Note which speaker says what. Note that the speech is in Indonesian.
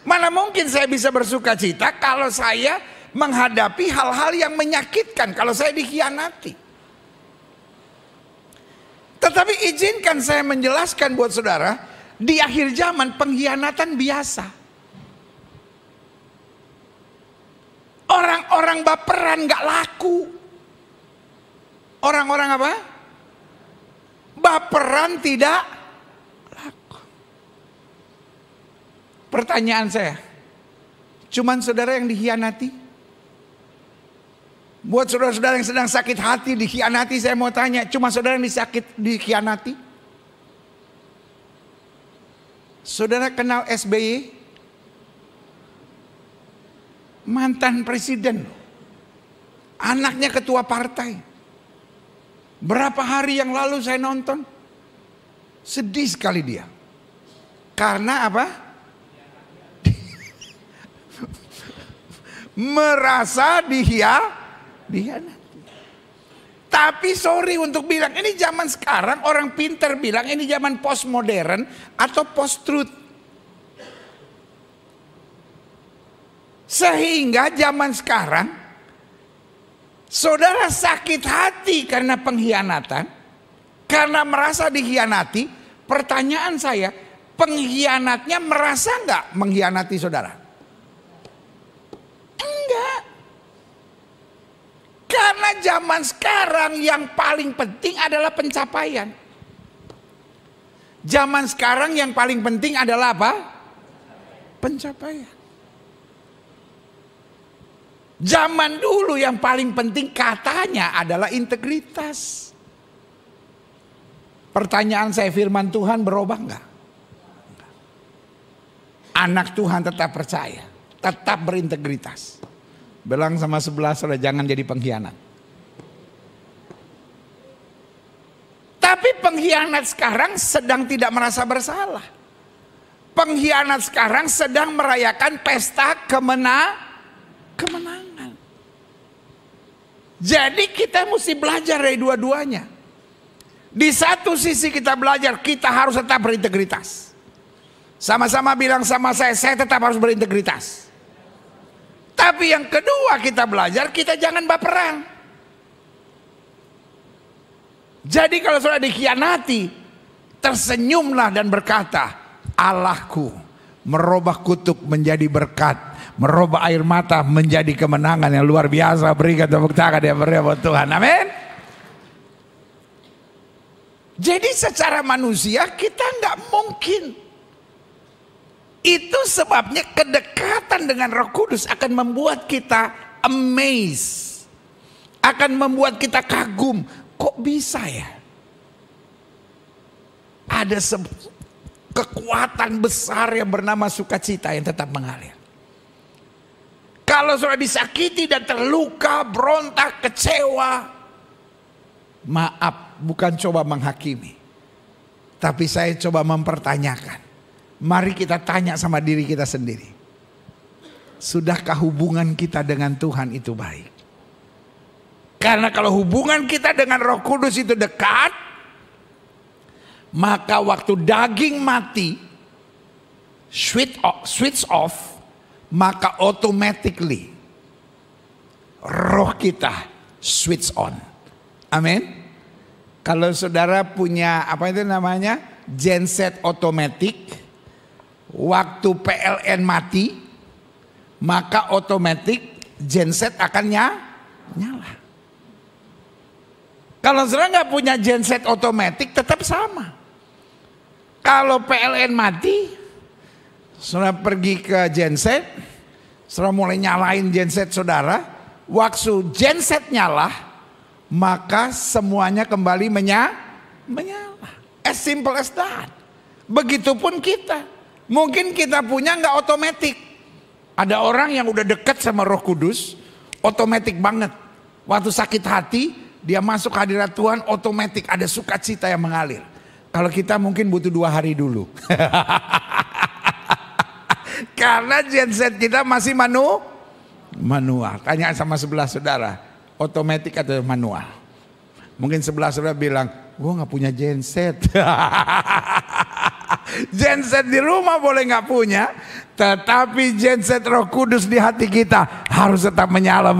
Speaker 1: Mana mungkin saya bisa bersuka cita kalau saya menghadapi hal-hal yang menyakitkan, kalau saya dikhianati. Tetapi izinkan saya menjelaskan buat saudara, di akhir zaman pengkhianatan biasa. Orang-orang baperan gak laku. Orang-orang apa? Baperan tidak laku. Pertanyaan saya, cuman saudara yang dikhianati? Buat saudara-saudara yang sedang sakit hati dikhianati, saya mau tanya, cuma saudara yang dikhianati? Saudara kenal SBY? Mantan presiden, anaknya ketua partai. Berapa hari yang lalu saya nonton, sedih sekali dia. Karena apa? Merasa dikhianati. Tapi sorry untuk bilang, ini zaman sekarang orang pintar bilang ini zaman postmodern atau post truth. Sehingga zaman sekarang saudara sakit hati karena pengkhianatan, karena merasa dikhianati. Pertanyaan saya, pengkhianatnya merasa nggak mengkhianati saudara? Enggak. Karena zaman sekarang yang paling penting adalah pencapaian. Zaman sekarang yang paling penting adalah apa? Pencapaian. Zaman dulu yang paling penting katanya adalah integritas. Pertanyaan saya, firman Tuhan berubah enggak? Anak Tuhan tetap percaya, tetap berintegritas. Bilang sama sebelah saudara, jangan jadi pengkhianat. Tapi pengkhianat sekarang sedang tidak merasa bersalah. Pengkhianat sekarang sedang merayakan pesta kemenangan. Jadi kita mesti belajar dari dua-duanya. Di satu sisi kita belajar, kita harus tetap berintegritas. Sama-sama bilang sama saya tetap harus berintegritas. Tapi yang kedua kita belajar, kita jangan baperan. Jadi kalau sudah dikhianati, tersenyumlah dan berkata, Allahku merubah kutuk menjadi berkat, merubah air mata menjadi kemenangan yang luar biasa. Berikan tepuk tangan yang meriah buat Tuhan. Amin. Jadi secara manusia kita nggak mungkin. Itu sebabnya kedekatan dengan Roh Kudus akan membuat kita amazed, akan membuat kita kagum. Kok bisa ya? Ada kekuatan besar yang bernama sukacita yang tetap mengalir. Kalau sudah disakiti dan terluka, berontak, kecewa, maaf, bukan coba menghakimi, tapi saya coba mempertanyakan. Mari kita tanya sama diri kita sendiri. Sudahkah hubungan kita dengan Tuhan itu baik? Karena kalau hubungan kita dengan Roh Kudus itu dekat, maka waktu daging mati, switch off, maka automatically roh kita switch on. Amin. Kalau saudara punya apa itu namanya genset otomatis, waktu PLN mati, maka otomatis genset akan nyala. Kalau saudara nggak punya genset otomatis tetap sama. Kalau PLN mati, saudara pergi ke genset, saudara mulai nyalain genset saudara. Waktu genset nyala, maka semuanya kembali menyala. As simple as that. Begitupun kita. Mungkin kita punya nggak otomatis. Ada orang yang udah dekat sama Roh Kudus, otomatis banget. Waktu sakit hati, dia masuk hadirat Tuhan, otomatis ada sukacita yang mengalir. Kalau kita mungkin butuh 2 hari dulu. Karena genset kita masih manual. Tanya sama sebelah saudara, otomatis atau manual? Mungkin sebelah saudara bilang, gue gak punya genset. Genset di rumah boleh nggak punya, tetapi genset Roh Kudus di hati kita harus tetap menyala.